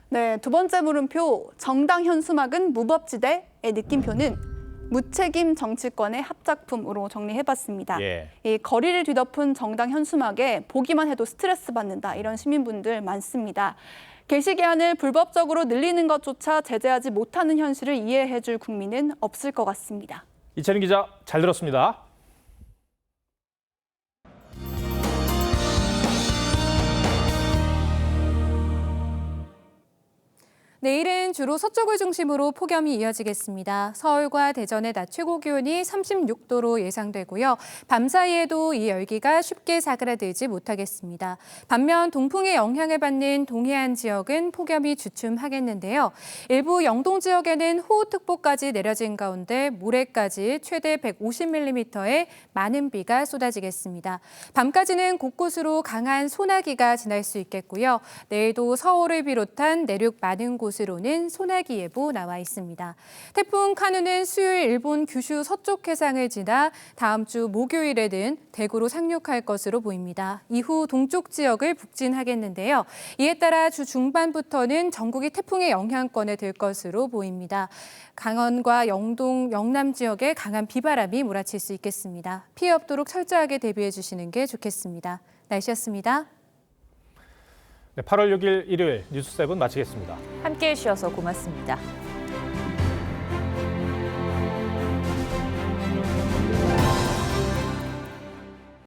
네, 두 번째 물음표 정당 현수막은 무법지대의 느낌표는 무책임 정치권의 합작품으로 정리해봤습니다. 이 거리를 뒤덮은 정당 현수막에 보기만 해도 스트레스 받는다 이런 시민분들 많습니다. 게시 기한을 불법적으로 늘리는 것조차 제재하지 못하는 현실을 이해해줄 국민은 없을 것 같습니다. 이채린 기자 잘 들었습니다. 내일은 주로 서쪽을 중심으로 폭염이 이어지겠습니다. 서울과 대전의 낮 최고 기온이 36도로 예상되고요. 밤 사이에도 이 열기가 쉽게 사그라들지 못하겠습니다. 반면 동풍의 영향을 받는 동해안 지역은 폭염이 주춤하겠는데요. 일부 영동 지역에는 호우특보까지 내려진 가운데 모레까지 최대 150mm의 많은 비가 쏟아지겠습니다. 밤까지는 곳곳으로 강한 소나기가 지날 수 있겠고요. 내일도 서울을 비롯한 내륙 많은 곳으로는 소나기 예보 나와 있습니다. 태풍 카누는 수요일 일본 규슈 서쪽 해상을 지나 다음 주 목요일에는 대구로 상륙할 것으로 보입니다. 이후 동쪽 지역을 북진하겠는데요. 이에 따라 주 중반부터는 전국이 태풍의 영향권에 들 것으로 보입니다. 강원과 영동, 영남 지역에 강한 비바람이 몰아칠 수 있겠습니다. 피해 없도록 철저하게 대비해 주시는 게 좋겠습니다. 날씨였습니다. 네, 8월 6일 일요일 뉴스7 마치겠습니다. 함께해 주셔서 고맙습니다.